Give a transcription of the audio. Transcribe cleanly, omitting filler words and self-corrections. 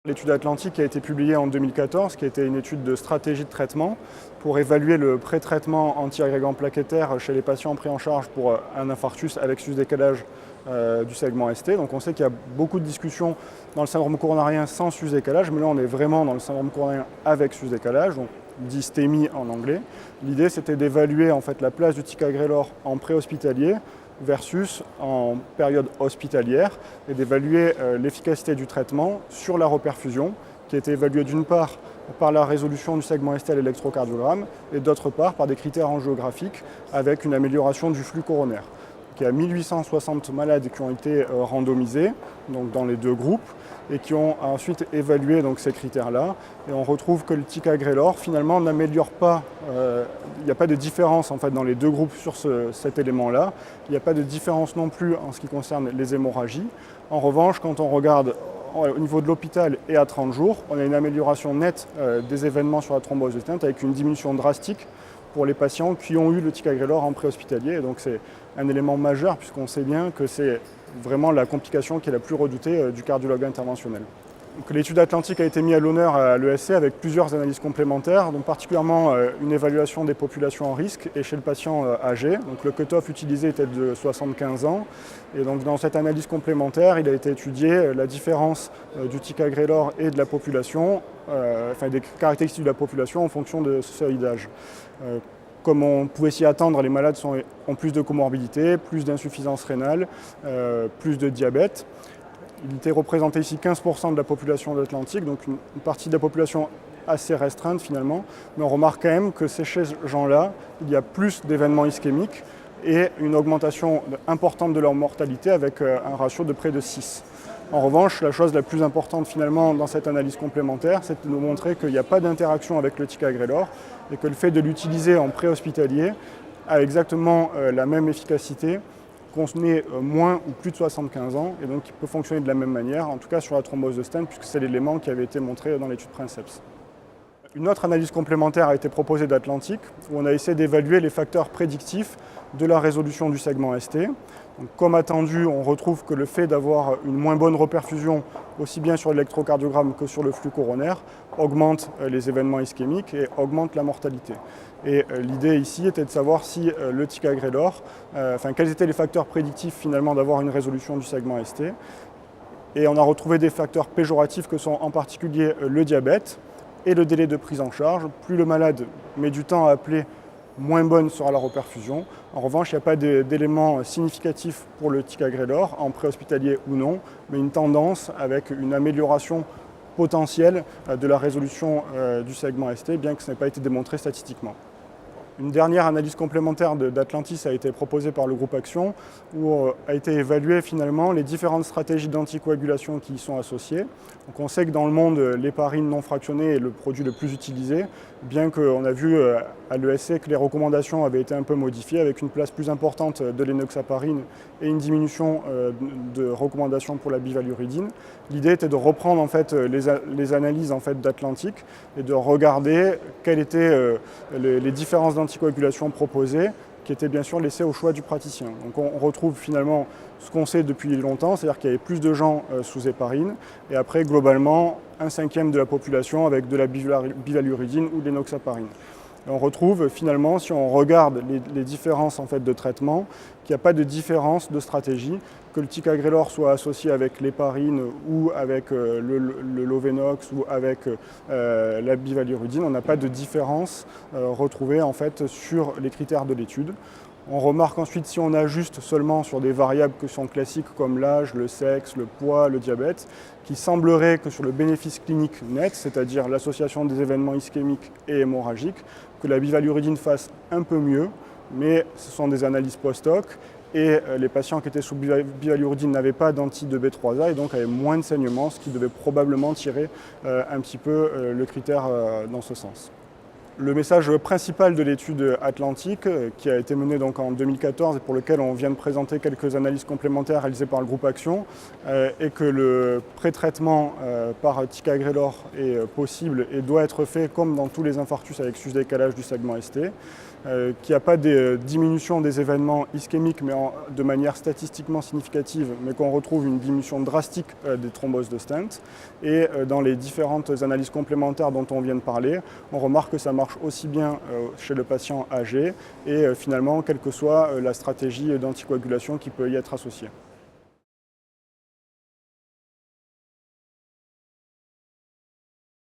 L'étude Atlantique a été publiée en 2014, qui était une étude de stratégie de traitement pour évaluer le pré-traitement anti-agrégant plaquettaire chez les patients pris en charge pour un infarctus avec sus-décalage du segment ST. Donc on sait qu'il y a beaucoup de discussions dans le syndrome coronarien sans sus-décalage, mais là on est vraiment dans le syndrome coronarien avec sus-décalage, donc dit STEMI en anglais. L'idée c'était d'évaluer en fait la place du ticagrelor en préhospitalier versus en période hospitalière et d'évaluer l'efficacité du traitement sur la reperfusion qui a été évaluée d'une part par la résolution du segment ST à l'électrocardiogramme et d'autre part par des critères angiographiques avec une amélioration du flux coronaire. Il y a 1860 malades qui ont été randomisés donc dans les deux groupes et qui ont ensuite évalué donc, ces critères-là. Et on retrouve que le ticagrelor finalement n'améliore pas, il n'y a pas de différence en fait, dans les deux groupes sur cet élément-là. Il n'y a pas de différence non plus en ce qui concerne les hémorragies. En revanche, quand on regarde au niveau de l'hôpital et à 30 jours, on a une amélioration nette des événements sur la thrombose de stent avec une diminution drastique pour les patients qui ont eu le ticagrelor en préhospitalier. Et donc c'est un élément majeur puisqu'on sait bien que c'est vraiment la complication qui est la plus redoutée du cardiologue interventionnel. L'étude Atlantique a été mise à l'honneur à l'ESC avec plusieurs analyses complémentaires, donc particulièrement une évaluation des populations en risque et chez le patient âgé. Donc le cutoff utilisé était de 75 ans. Et donc dans cette analyse complémentaire, il a été étudié la différence du ticagrelor et de la population, des caractéristiques de la population en fonction de ce seuil d'âge. Comme on pouvait s'y attendre, les malades ont plus de comorbidités, plus d'insuffisance rénale, plus de diabète. Il était représenté ici 15% de la population de l'Atlantique, donc une partie de la population assez restreinte finalement. Mais on remarque quand même que chez ces gens-là, il y a plus d'événements ischémiques et une augmentation importante de leur mortalité avec un ratio de près de 6. En revanche, la chose la plus importante finalement dans cette analyse complémentaire, c'est de nous montrer qu'il n'y a pas d'interaction avec le ticagrelor et que le fait de l'utiliser en préhospitalier a exactement la même efficacité qu'on ait moins ou plus de 75 ans et donc il peut fonctionner de la même manière, en tout cas sur la thrombose de stent, puisque c'est l'élément qui avait été montré dans l'étude Princeps. Une autre analyse complémentaire a été proposée d'Atlantique, où on a essayé d'évaluer les facteurs prédictifs de la résolution du segment ST. Donc, comme attendu, on retrouve que le fait d'avoir une moins bonne reperfusion, aussi bien sur l'électrocardiogramme que sur le flux coronaire, augmente les événements ischémiques et augmente la mortalité. Et l'idée ici était de savoir si le ticagrelor, quels étaient les facteurs prédictifs finalement d'avoir une résolution du segment ST. Et on a retrouvé des facteurs péjoratifs que sont en particulier le diabète et le délai de prise en charge. Plus le malade met du temps à appeler, moins bonne sera la reperfusion. En revanche, il n'y a pas d'éléments significatifs pour le ticagrelor, en préhospitalier ou non, mais une tendance avec une amélioration potentielle de la résolution du segment ST, bien que ce n'ait pas été démontré statistiquement. Une dernière analyse complémentaire d'Atlantis a été proposée par le groupe Action, où a été évalué finalement les différentes stratégies d'anticoagulation qui y sont associées. Donc on sait que dans le monde, l'héparine non fractionnée est le produit le plus utilisé, bien qu'on a vu à l'ESC que les recommandations avaient été un peu modifiées avec une place plus importante de l'enoxaparine et une diminution de recommandations pour la bivaluridine. L'idée était de reprendre en fait, les analyses en fait, d'Atlantique et de regarder quelles étaient les différences d'anticoagulation proposées, qui étaient bien sûr laissées au choix du praticien. Donc on retrouve finalement ce qu'on sait depuis longtemps, c'est-à-dire qu'il y avait plus de gens sous héparine, et après globalement 1/5 de la population avec de la bivaluridine ou de l'enoxaparine. Et on retrouve finalement, si on regarde les différences en fait, de traitement, qu'il n'y a pas de différence de stratégie, que le ticagrelor soit associé avec l'héparine ou avec le Lovenox ou avec la bivaluridine, on n'a pas de différence retrouvée en fait, sur les critères de l'étude. On remarque ensuite si on ajuste seulement sur des variables qui sont classiques comme l'âge, le sexe, le poids, le diabète, qui semblerait que sur le bénéfice clinique net, c'est-à-dire l'association des événements ischémiques et hémorragiques, que la bivaluridine fasse un peu mieux, mais ce sont des analyses post-hoc et les patients qui étaient sous bivaluridine n'avaient pas d'anti de B3A et donc avaient moins de saignements, ce qui devait probablement tirer un petit peu le critère dans ce sens. Le message principal de l'étude Atlantique, qui a été menée donc en 2014 et pour lequel on vient de présenter quelques analyses complémentaires réalisées par le groupe Action, est que le pré-traitement par ticagrelor est possible et doit être fait comme dans tous les infarctus avec sus-décalage du segment ST, qu'il n'y a pas de diminution des événements ischémiques mais de manière statistiquement significative, mais qu'on retrouve une diminution drastique des thromboses de stent. Et dans les différentes analyses complémentaires dont on vient de parler, on remarque que ça marche aussi bien chez le patient âgé et finalement, quelle que soit la stratégie d'anticoagulation qui peut y être associée.